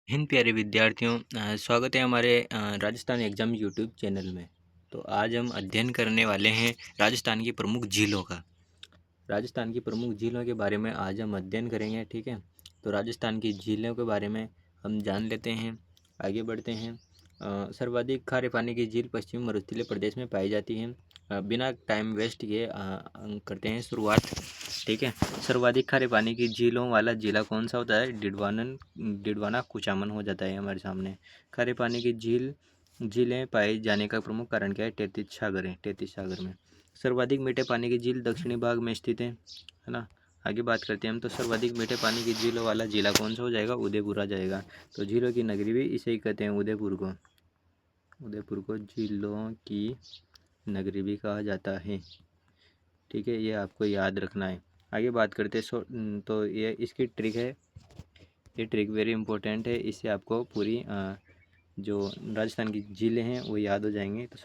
हिंद प्यारे विद्यार्थियों, स्वागत है हमारे राजस्थान एग्जाम यूट्यूब चैनल में। तो आज हम अध्ययन करने वाले हैं राजस्थान की प्रमुख झीलों का। राजस्थान की प्रमुख झीलों के बारे में आज हम अध्ययन करेंगे, ठीक है। तो राजस्थान की झीलों के बारे में हम जान लेते हैं। आगे बढ़ते हैं। सर्वाधिक खारे पानी की झील पश्चिमी मरुस्थलीय प्रदेश में पाई जाती है। बिना टाइम वेस्ट किए करते हैं शुरुआत, ठीक है। सर्वाधिक खारे पानी की झीलों वाला जिला कौन सा होता है? डिडवाना कुचामन हो जाता है हमारे सामने। खारे पानी की झीलें पाए जाने का प्रमुख कारण क्या है? तैतीस सागर में। सर्वाधिक मीठे पानी की झील दक्षिणी भाग में स्थित है ना। आगे बात करते हैं हम। तो सर्वाधिक मीठे पानी की झीलों वाला जिला कौन सा हो जाएगा? उदयपुर आ जाएगा। तो झीलों की नगरी भी इसे ही कहते हैं, उदयपुर को झीलों की नगरी भी कहा जाता है, ठीक है। ये आपको याद रखना है। आगे बात करते हैं। तो ये इसकी ट्रिक है, ये ट्रिक वेरी इंपॉर्टेंट है। इससे आपको पूरी जो राजस्थान की झीलें हैं वो याद हो जाएंगी। तो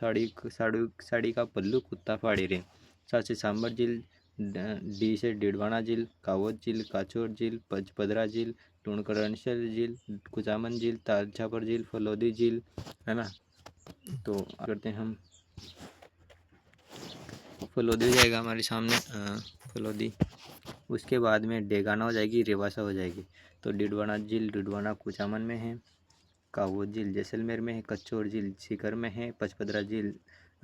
साड़ी का पल्लू कुत्ता फाड़े रे। सा से सांबर झील, डी से डिडवाना झील, कावत झील, काचोर झील, पचपदरा झील, टूणकरणशल झील, कुचामन झील, तालछापर झील, फलोदी झील, है ना। तो करते हैं हम। फलोदी हो जाएगा हमारे सामने, फलोदी। उसके बाद में डेगाना हो जाएगी, रेवासा हो जाएगी। तो डिडवाना झील डिडवाना कुचामन में है, कावो झील जैसलमेर में है, कच्चोर झील सीकर में है, पचपदरा झील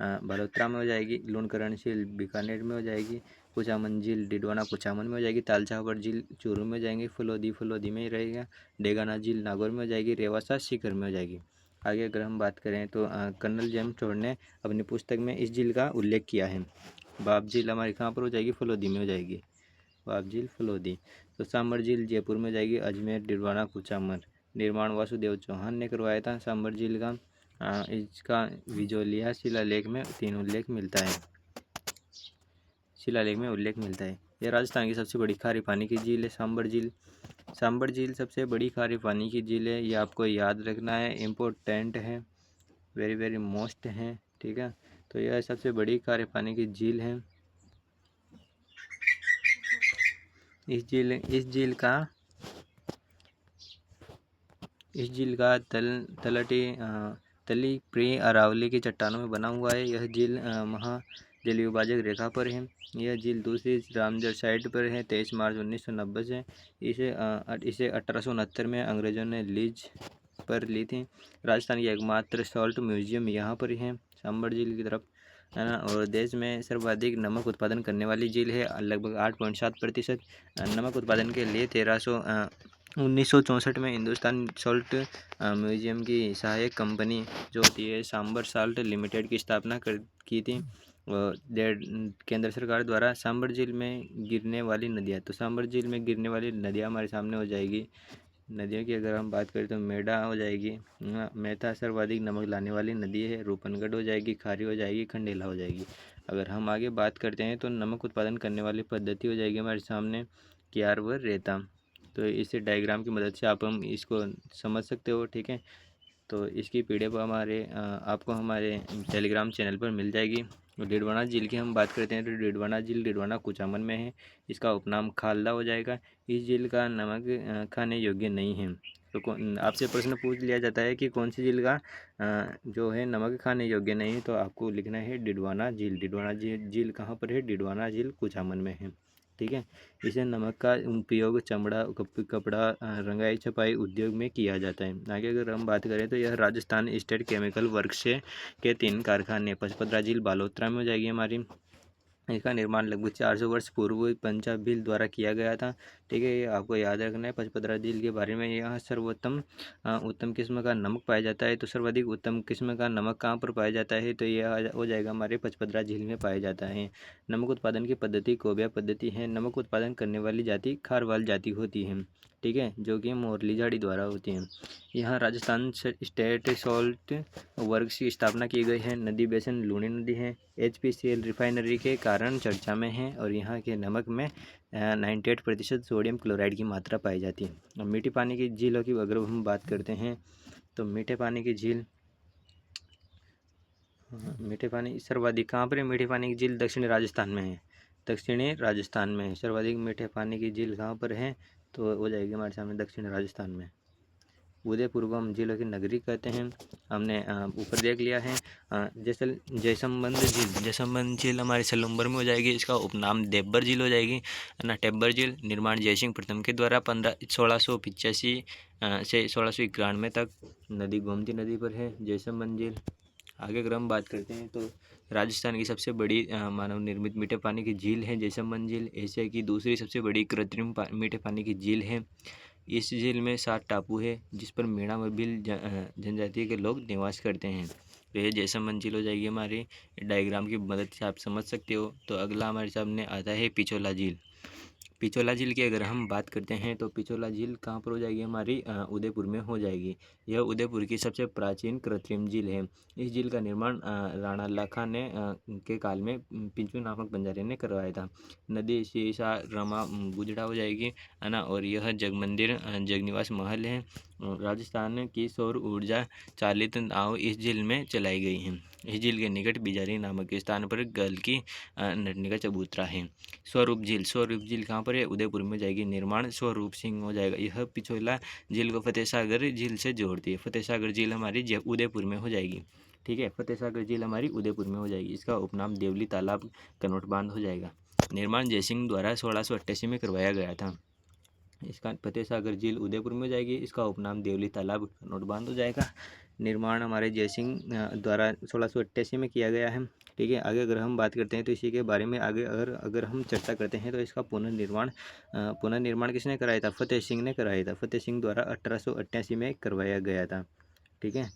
बड़ोत्रा में हो जाएगी, लूणकरण झील बीकानेर में हो जाएगी, कुचामन झील डिडवाना कुचामन में हो जाएगी, तालछापर झील चूरू में हो जाएंगी, फलोदी में ही रहेगा, डेगाना झील नागौर में हो जाएगी, रेवासा सीकर में हो जाएगी। आगे अगर हम बात करें तो कर्नल जेम्स टोड ने अपनी पुस्तक में इस झील का उल्लेख किया है। बाप झील हमारी कहाँ पर हो जाएगी? फलोदी में हो जाएगी, बाप झील फलोदी। तो सांबर झील जयपुर में जाएगी, अजमेर डिडवाना कुचामन। निर्माण वासुदेव चौहान ने करवाया था सांबर झील का। इसका विजोलिया शिलालेख में उल्लेख मिलता है, यह राजस्थान की सबसे बड़ी खारे पानी की झील है सांबर झील सबसे बड़ी खारे पानी की झील है। ये आपको याद रखना है, इम्पोर्टेंट है, वेरी वेरी मोस्ट है, ठीक है। तो यह सबसे बड़ी खारे पानी की झील है। इस झील का तली प्री अरावली की चट्टानों में बना हुआ है। यह झील महाजलविभाजक रेखा पर है। यह झील दूसरी रामजर साइट पर है। 23 मार्च 1990 से इसे 1869 में अंग्रेजों ने लीज पर ली थी। राजस्थान की एकमात्र सॉल्ट म्यूजियम यहाँ पर ही है, सांबर झील की तरफ, है ना। और देश में सर्वाधिक नमक उत्पादन करने वाली झील है, लगभग 8.7%। नमक उत्पादन के लिए 1964 में हिंदुस्तान सॉल्ट म्यूजियम की सहायक कंपनी जो होती है सांबर साल्ट लिमिटेड की स्थापना की थी। केंद्र सरकार द्वारा सांबर झील में गिरने वाली नदियाँ, तो सांबर झील में गिरने वाली नदियाँ हमारे सामने हो जाएगी। नदियों की अगर हम बात करें तो मेढा हो जाएगी, मेहता सर्वाधिक नमक लाने वाली नदी है, रूपनगढ़ हो जाएगी, खारी हो जाएगी, खंडेला हो जाएगी। अगर हम आगे बात करते हैं तो नमक उत्पादन करने वाली पद्धति हो जाएगी हमारे सामने क्यार व रेता। तो इस डायग्राम की मदद से हम इसको समझ सकते हो, ठीक है। तो इसकी पीडीएफ आपको हमारे टेलीग्राम चैनल पर मिल जाएगी। तो डिडवाना झील की हम बात करते हैं तो डिडवाना झील डिडवाना कुचामन में है। इसका उपनाम खालदा हो जाएगा। इस झील का नमक खाने योग्य नहीं है। तो आपसे प्रश्न पूछ लिया जाता है कि कौन सी झील का जो है नमक खाने योग्य नहीं है, तो आपको लिखना है डिडवाना झील। डिडवाना झील कहाँ पर है? डिडवाना झील कुचामन में है, ठीक है। इसे नमक का उपयोग चमड़ा कपड़ा रंगाई छपाई उद्योग में किया जाता है। आगे अगर हम बात करें तो यह राजस्थान स्टेट केमिकल वर्क्स के 3 कारखाने पचपदरा झील बालोतरा में हो जाएगी हमारी। इसका निर्माण लगभग 400 वर्ष पूर्व पंजाब भील द्वारा किया गया था, ठीक है। ये आपको याद रखना है पचपदरा झील के बारे में। यहाँ सर्वोत्तम उत्तम किस्म का नमक पाया जाता है। तो सर्वाधिक उत्तम किस्म का नमक कहाँ पर पाया जाता है? तो यह हो जाएगा हमारे पचपदरा झील में पाया जाता है। नमक उत्पादन की पद्धति कोबिया पद्धति है। नमक उत्पादन करने वाली जाति खारवाल जाति होती है, ठीक है, जो कि मोरली झाड़ी द्वारा होती है। यहाँ राजस्थान स्टेट सॉल्ट वर्क्स की स्थापना की गई है। नदी बेसिन लूनी नदी है। HPCL रिफाइनरी के कारण चर्चा में है और यहाँ के नमक में 98% सोडियम क्लोराइड की मात्रा पाई जाती है। और मीठे पानी की झीलों की अगर हम बात करते हैं तो मीठे पानी की झील सर्वाधिक कहाँ पर है? मीठे पानी की झील दक्षिणी राजस्थान में है, सर्वाधिक मीठे पानी की झील कहाँ पर है? तो हो जाएगी हमारे सामने दक्षिण राजस्थान में। उदयपुर को हम झीलों की नगरी कहते हैं। हमने ऊपर देख लिया है। जयसंबंध झील हमारे सलूम्बर में हो जाएगी। इसका उपनाम देब्बर झील हो जाएगी ना। टेब्बर झील निर्माण जयसिंह प्रथम के द्वारा 1685 से 1691 तक नदी गोमती नदी पर है जयसंबंध झील। आगे अगर हम बात करते हैं तो राजस्थान की सबसे बड़ी मानव निर्मित मीठे पानी की झील है जयसंबंध झील। एशिया की दूसरी सबसे बड़ी कृत्रिम मीठे पानी की झील है। इस झील में 7 टापू है जिस पर मीणा व भील जनजाति के लोग निवास करते हैं। तो ये जयसंबंध झील हो जाएगी हमारी। डायग्राम की मदद से आप समझ सकते हो। तो अगला हमारे सामने आता है पिछोला झील। पिछोला झील की अगर हम बात करते हैं तो पिछोला झील कहाँ पर हो जाएगी हमारी, उदयपुर में हो जाएगी। यह उदयपुर की सबसे प्राचीन कृत्रिम झील है। इस झील का निर्माण राणा लखा ने के काल में पिंचू नामक बंजारे ने करवाया था। नदी शीशा रमा बुजड़ा हो जाएगी, है ना। और यह जगमंदिर जगनिवास महल है। राजस्थान की सौर ऊर्जा चालित नाव इस झील में चलाई गई हैं। इस झील के निकट बिजारी नामक स्थान पर गल की नटनी का चबूतरा है। स्वरूप झील कहाँ पर है, उदयपुर में जाएगी। निर्माण स्वरूप सिंह हो जाएगा। यह पिछोला झील को फतेह सागर झील से जोड़ती है। फतेह सागर झील हमारी उदयपुर में हो जाएगी। ठीक है, फतेह सागर झील हमारी उदयपुर में हो जाएगी। इसका उपनाम देवली तालाब कनोट बांध हो जाएगा। निर्माण जयसिंह द्वारा 1688 में करवाया गया था। इसका फतेह सागर झील उदयपुर में हो जाएगी। इसका उपनाम देवली तालाब कनोट बांध हो जाएगा। निर्माण हमारे जयसिंह द्वारा 1688 में किया गया है। ठीक है, आगे अगर हम बात करते हैं तो इसी के बारे में आगे अगर हम चर्चा करते हैं तो इसका पुनर्निर्माण किसने कराया था, फतेह सिंह ने कराया था। फतेह सिंह द्वारा 1888 में करवाया गया था। ठीक है,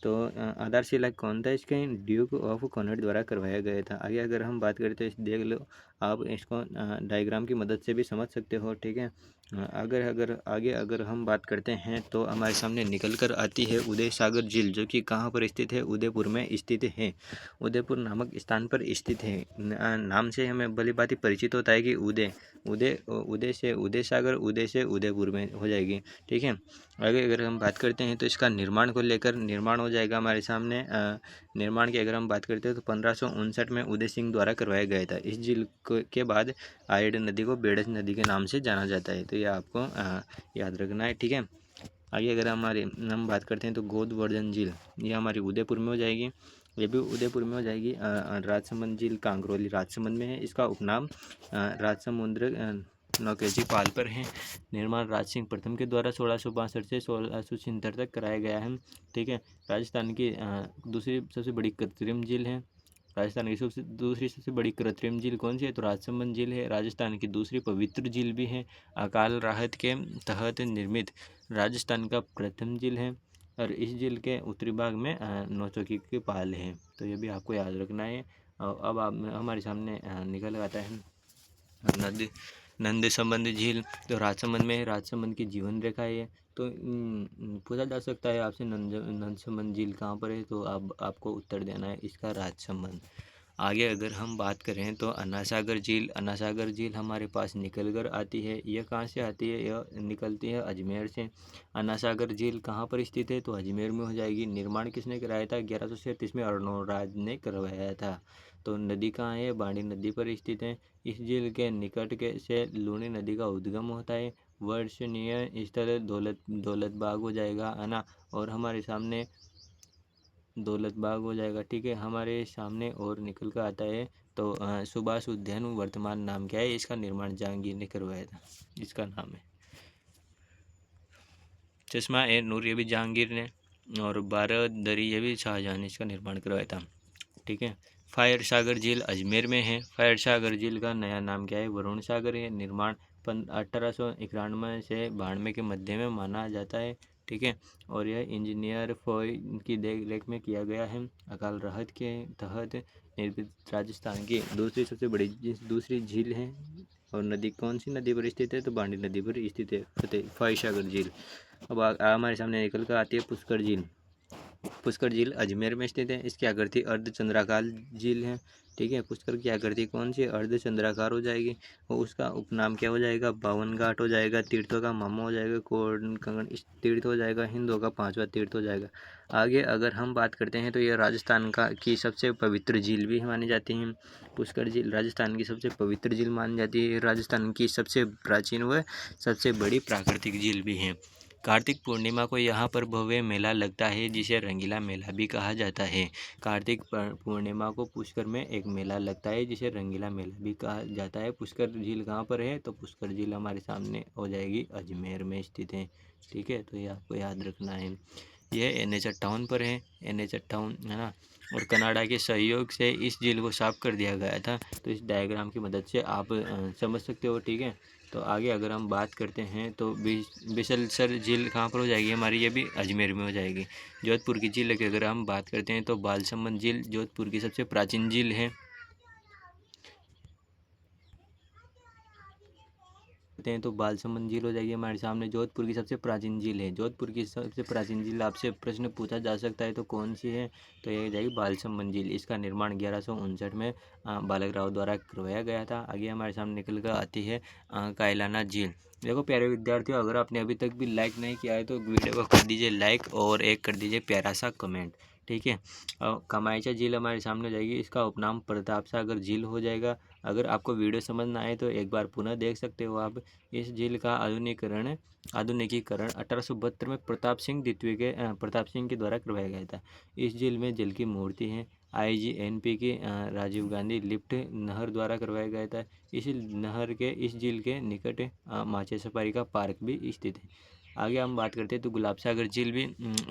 तो आधारशिला कौन था इसके, ड्यूक ऑफ कॉनट द्वारा करवाया गया था। आगे अगर हम बात करें तो देख लो आप, इसको डायग्राम की मदद से भी समझ सकते हो। ठीक है, अगर हम बात करते हैं तो हमारे सामने निकल कर आती है उदय सागर झील, जो कि कहाँ पर स्थित है, उदयपुर में स्थित है। उदयपुर नामक स्थान पर स्थित है। नाम से हमें भली भांति परिचित होता है कि उदय से उदय सागर, उदय से उदयपुर में हो जाएगी। ठीक है, आगे अगर हम बात करते हैं तो इसका निर्माण को लेकर निर्माण हो जाएगा हमारे सामने। निर्माण की अगर हम बात करते हैं तो 1559 में उदय सिंह द्वारा करवाया गया था। इस झील के बाद आयड नदी को बेड़स नदी के नाम से जाना जाता है। तो ये आपको याद रखना है। ठीक है, आगे अगर हम बात करते हैं तो गोदवर्धन झील, ये हमारी उदयपुर में हो जाएगी। ये भी उदयपुर में हो जाएगी। राजसमंद झील कांगरोली राजसमंद में है। इसका उपनाम राजसमुद्र नौकेजी पाल पर है। निर्माण राज सिंह प्रथम के द्वारा 1662 से 1676 तक कराया गया है। ठीक है, राजस्थान की दूसरी सबसे बड़ी कृत्रिम झील है। राजस्थान की दूसरी सबसे बड़ी कृत्रिम झील कौन सी है, तो राजसमंद झील है। राजस्थान की दूसरी पवित्र झील भी है। अकाल राहत के तहत निर्मित राजस्थान का प्रथम झील है। और इस झील के उत्तरी भाग में नौचौकी के पाल है। तो ये भी आपको याद रखना है। अब हमारे सामने निकल आता है नंद संबंध झील, तो राजसमंद में है। राजसमंद की जीवन रेखा है। तो पूछा जा सकता है आपसे नंद संबंध झील कहाँ पर है, तो आपको उत्तर देना है इसका राजसमंद। आगे अगर हम बात करें तो अन्नासागर झील हमारे पास निकल कर आती है। यह कहाँ से आती है, यह निकलती है अजमेर से। अन्नासागर झील कहाँ पर स्थित है, तो अजमेर में हो जाएगी। निर्माण किसने कराया था, 1137 में अर्नोराज ने करवाया था। तो नदी कहाँ है, बाड़ी नदी पर स्थित है। इस झील के निकट से लूनी नदी का उद्गम होता है। वर्षणीय स्थल दौलत बाग हो जाएगा, है ना। और हमारे सामने दौलत बाग हो जाएगा। ठीक है, हमारे सामने और निकल कर आता है तो सुभाष उद्यान वर्तमान नाम क्या है, इसका निर्माण जहांगीर ने करवाया था। इसका नाम है चश्मा ए नूर, ये भी जहांगीर ने। और 12 दरी, ये भी शाहजहां ने इसका निर्माण करवाया था। ठीक है, फायर सागर झील अजमेर में है। फायर सागर झील का नया नाम क्या है, वरुण सागर है। निर्माण 1891 से 92 के मध्य में माना जाता है। ठीक है, और यह इंजीनियर फॉय की देख में किया गया है। अकाल राहत के तहत निर्मित राजस्थान की दूसरी सबसे बड़ी दूसरी झील है। और नदी कौन सी नदी पर स्थित है, तो बांडी नदी पर स्थित है फायर सागर झील। अब हमारे सामने निकल कर आती है पुष्कर झील। पुष्कर झील अजमेर में स्थित है। इसकी आकृति अर्धचंद्राकार झील है। ठीक है, पुष्कर की आकृति कौन सी, अर्धचंद्राकार हो जाएगी। और उसका उपनाम क्या हो जाएगा, 52 घाट हो जाएगा। तीर्थों का मामा हो जाएगा, कोण कंगन तीर्थ हो जाएगा। हिंदुओं का 5वां तीर्थ हो जाएगा। आगे अगर हम बात करते हैं तो यह राजस्थान की सबसे पवित्र झील भी मानी जाती है। पुष्कर झील राजस्थान की सबसे पवित्र झील मानी जाती है। राजस्थान की सबसे प्राचीन व सबसे बड़ी प्राकृतिक झील भी है। कार्तिक पूर्णिमा को यहाँ पर भव्य मेला लगता है जिसे रंगीला मेला भी कहा जाता है। कार्तिक पूर्णिमा को पुष्कर में एक मेला लगता है जिसे रंगीला मेला भी कहा जाता है। पुष्कर झील कहाँ पर है? तो पुष्कर झील हमारे सामने हो जाएगी, अजमेर में स्थित है। ठीक है, तो ये आपको याद रखना है। यह NH58 पर है, NH58 है ना। और कनाडा के सहयोग से इस झील को साफ कर दिया गया था। तो इस डायग्राम की मदद से आप समझ सकते हो। ठीक है, तो आगे अगर हम बात करते हैं तो बिसलसर झील कहाँ पर हो जाएगी हमारी? ये भी अजमेर में हो जाएगी। जोधपुर की झील की अगर हम बात करते हैं तो बालसमंद झील जोधपुर की सबसे प्राचीन झील है। हैं तो बालसमंद झील हो जाएगी हमारे सामने। जोधपुर की सबसे प्राचीन झील है। जोधपुर की सबसे प्राचीन झील आपसे प्रश्न पूछा जा सकता है तो कौन सी है? तो ये हो जाएगी बालसमंद झील। इसका निर्माण 1159 में बालक राव द्वारा करवाया गया था। आगे हमारे सामने निकल कर आती है कायलाना झील। देखो प्यारे विद्यार्थियों, अगर आपने अभी तक भी लाइक नहीं किया है तो वीडियो को कर दीजिए लाइक और एक कर दीजिए प्यारा सा कमेंट। ठीक है, कमाईचा झील हमारे सामने हो जाएगी। इसका उपनाम प्रताप सागर झील हो जाएगा। अगर आपको वीडियो समझ ना आए तो एक बार पुनः देख सकते हो आप। इस झील का आधुनिकीकरण 1872 में प्रताप सिंह के द्वारा करवाया गया था। इस झील में जल की मूर्ति है। IGNP की राजीव गांधी लिफ्ट नहर द्वारा करवाया गया था। इस झील के निकट माचे सफारी का पार्क भी स्थित है। आगे हम बात करते हैं तो गुलाब सागर झील भी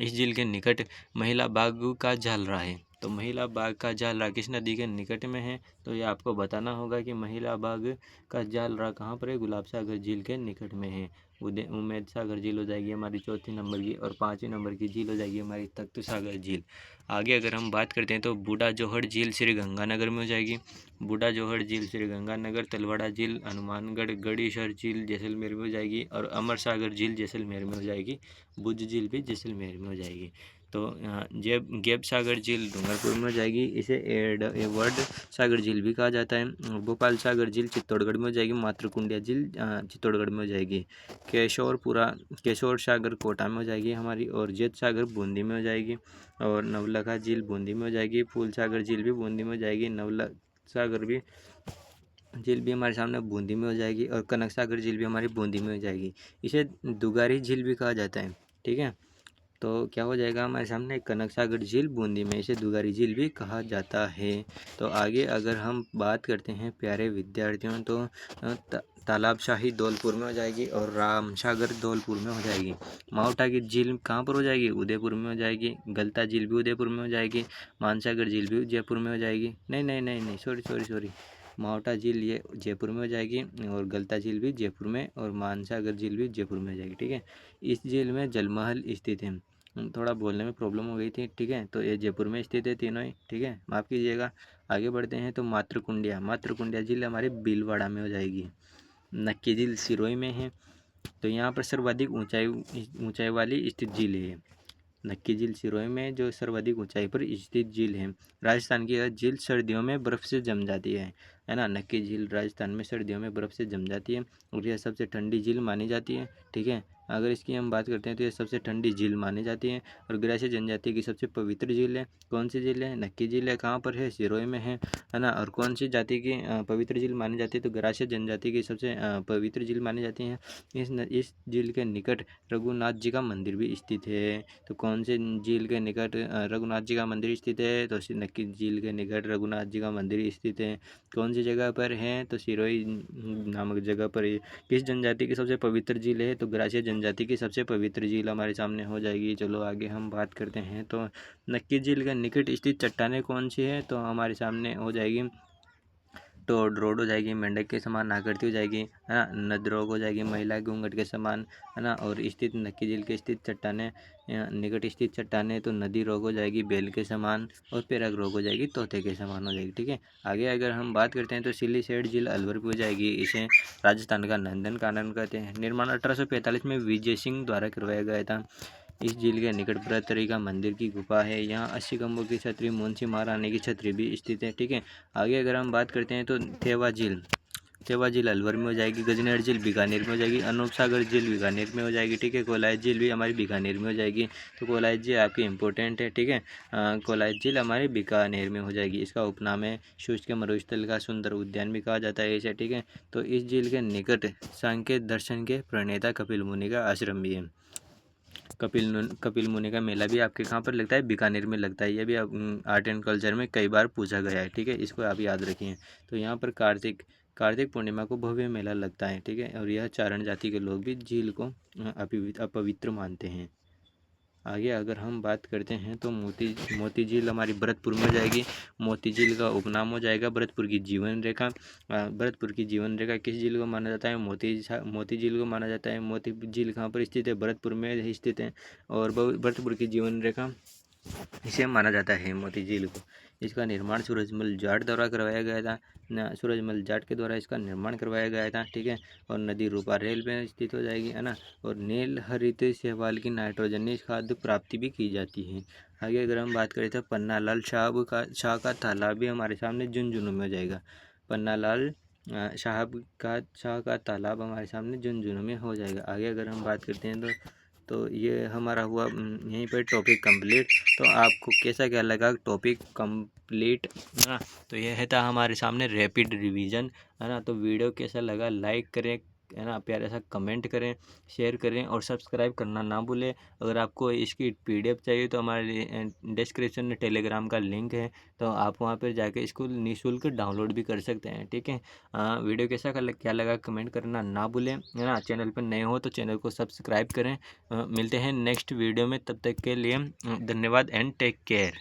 इस झील के निकट महिला बाग का झालरा है। तो महिला बाग का झालरा किस नदी के निकट में है? तो ये आपको बताना होगा कि महिला बाग का झालरा कहाँ पर है? गुलाब सागर झील के निकट में है। उम्मेद सागर झील हो जाएगी हमारी चौथी नंबर की। और पाँचवीं नंबर की झील हो जाएगी हमारी तख्त सागर झील। आगे अगर हम बात करते हैं तो बूढ़ा जोहड़ झील श्री गंगानगर में हो जाएगी। बूढ़ा जोहड़ झील श्री गंगानगर। तलवाड़ा झील हनुमानगढ़। गड़ीसर झील जैसलमेर में हो जाएगी। और अमर सागर झील जैसलमेर में हो जाएगी। भुज झील भी जैसलमेर में हो जाएगी। तो गेब सागर झील डूंगरपुर में हो जाएगी। इसे वर्ड सागर झील भी कहा जाता है। भोपाल सागर झील चित्तौड़गढ़ में हो जाएगी। मातृकुंडिया झील चित्तौड़गढ़ में हो जाएगी। केशोर सागर कोटा में हो जाएगी हमारी। और जेत सागर बूंदी में हो जाएगी। और नवलखा झील बूंदी में हो जाएगी। फूल सागर झील भी बूंदी में हो जाएगी। सागर भी झील भी हमारे सामने बूंदी में हो जाएगी। और कनक सागर झील भी हमारी बूंदी में हो जाएगी। इसे दुगारी झील भी कहा जाता है। ठीक है, तो क्या हो जाएगा हमारे सामने? कनक सागर झील बूंदी में। इसे दुगारी झील भी कहा जाता है। तो आगे अगर हम बात करते हैं प्यारे विद्यार्थियों तो तालाबशाही धौलपुर में हो जाएगी। और रामसागर धौलपुर में हो जाएगी। माउंटा की झील कहाँ पर हो जाएगी? उदयपुर में हो जाएगी। गलता झील भी उदयपुर में हो जाएगी। मानसागर झील भी जयपुर में हो जाएगी। नहीं, सॉरी, माउंटा झील ये जयपुर में हो जाएगी। और गलता झील भी जयपुर में। और मानसागर झील भी जयपुर में हो जाएगी। ठीक है, इस झील में जलमहल स्थित है। थोड़ा बोलने में प्रॉब्लम हो गई थी। ठीक है, तो ये जयपुर में स्थित है तीनों ही। ठीक है, माफ़ कीजिएगा। आगे बढ़ते हैं तो मातृकुंडिया झील हमारे भीलवाड़ा में हो जाएगी। नक्की झील सिरोही में है। तो यहाँ पर सर्वाधिक ऊंचाई वाली स्थित झील है। नक्की झील सिरोही में जो सर्वाधिक ऊंचाई पर स्थित झील है। राजस्थान की यह झील सर्दियों में बर्फ़ से जम जाती है ना। नक्की झील राजस्थान में सर्दियों में बर्फ़ से जम जाती है। और यह सबसे ठंडी झील मानी जाती है। ठीक है, अगर इसकी हम बात करते हैं तो यह सबसे ठंडी झील मानी जाती है। और ग्रासीय जनजाति की सबसे पवित्र झील है। कौन सी झील है? नक्की झील है। कहाँ पर है? सिरोही में है ना। और कौन सी जाति की पवित्र झील मानी जाती है? तो ग्रासीय जनजाति की सबसे पवित्र झील मानी जाती है। इस झील के निकट रघुनाथ जी का मंदिर भी स्थित है। तो कौन से झील के निकट रघुनाथ जी का मंदिर स्थित है? तो नक्की झील के निकट रघुनाथ जी का मंदिर स्थित है। कौन सी जगह पर है? तो सिरोही नामक जगह पर। किस जनजाति की सबसे पवित्र झील है? तो ग्रासीय जनजाति की सबसे पवित्र झील हमारे सामने हो जाएगी। चलो आगे हम बात करते हैं तो नक्की झील के निकट स्थित चट्टानें कौन सी है? तो हमारे सामने हो जाएगी टोड रोड हो जाएगी। मेंढक के समान आकृति हो जाएगी, है ना। नदरोग हो जाएगी, महिला घूंघट के समान, है ना। और स्थित नक्की झील के स्थित चट्टानें निकट स्थित चट्टानें तो नदी रोग हो जाएगी बेल के समान। और पेराग रोग हो जाएगी तोते के समान हो जाएगी। ठीक है, आगे अगर हम बात करते हैं तो सिलीसेट झील अलवर की हो जाएगी। इसे राजस्थान का नंदन कानन कहते हैं। निर्माण 1845 में विजय सिंह द्वारा करवाया गया था। इस झील के निकट बृहत्तरी का मंदिर की गुफा है। यहाँ 80 खंभों की छतरी मुंशी महारानी की छतरी भी स्थित है। ठीक है, आगे अगर हम बात करते हैं तो थेवा झील अलवर में हो जाएगी। गजनेर झील बीकानेर में हो जाएगी। अनूप सागर झील बीकानेर में हो जाएगी। ठीक है, कोलायत झील भी हमारी बीकानेर में हो जाएगी। तो कोलायत झील आपकी इंपॉर्टेंट है। ठीक है, कोलायत झील हमारी बीकानेर में हो जाएगी। इसका उपनाम है शुष्क मरुस्थल का सुंदर उद्यान भी कहा जाता है इसे। ठीक है, तो इस झील के निकट सांख्य दर्शन के प्रणेता कपिल मुनि का आश्रम भी है। कपिल मुनि का मेला भी आपके कहाँ पर लगता है? बीकानेर में लगता है। यह भी आर्ट एंड कल्चर में कई बार पूछा गया है, ठीक है, इसको आप याद रखिए। तो यहाँ पर कार्तिक पूर्णिमा को भव्य मेला लगता है, ठीक है, और यह चारण जाति के लोग भी झील को अपवित्र मानते हैं। आगे अगर हम बात करते हैं तो मोती झील हमारी भरतपुर में हो जाएगी। मोती झील का उपनाम हो जाएगा भरतपुर की जीवन रेखा। भरतपुर की जीवन रेखा किस झील को माना जाता है? मोती झील को माना जाता है। मोती झील कहाँ पर स्थित है? भरतपुर में स्थित है। और भरतपुर की जीवन रेखा इसे माना जाता है मोती झील को। इसका निर्माण सूरजमल जाट द्वारा करवाया गया था। सूरजमल जाट के द्वारा इसका निर्माण करवाया गया था, ठीक है। और नदी रूपा रेल में स्थित हो जाएगी, है ना। और नील हरित शैवाल की नाइट्रोजनी खाद्य प्राप्ति भी की जाती है। आगे अगर हम बात करें तो पन्नालाल शाह का तालाब भी हमारे सामने झुंझुनू में हो जाएगा। पन्नालाल शाह का तालाब हमारे सामने झुंझुनू में हो जाएगा। आगे अगर हम बात करते हैं तो ये हमारा हुआ यहीं पर टॉपिक कंप्लीट। तो आपको कैसा क्या लगा टॉपिक कंप्लीट, है ना। तो यह था हमारे सामने रैपिड रिवीजन, है ना। तो वीडियो कैसा लगा लाइक करें, है ना, प्यारा सा कमेंट करें, शेयर करें और सब्सक्राइब करना ना भूलें। अगर आपको इसकी PDF चाहिए तो हमारे डिस्क्रिप्शन में टेलीग्राम का लिंक है, तो आप वहाँ पर जाके इसको निःशुल्क डाउनलोड भी कर सकते हैं, ठीक है। वीडियो कैसा क्या लगा कमेंट करना ना भूलें, है ना। चैनल पर नए हो तो चैनल को सब्सक्राइब करें। मिलते हैं नेक्स्ट वीडियो में, तब तक के लिए धन्यवाद एंड टेक केयर।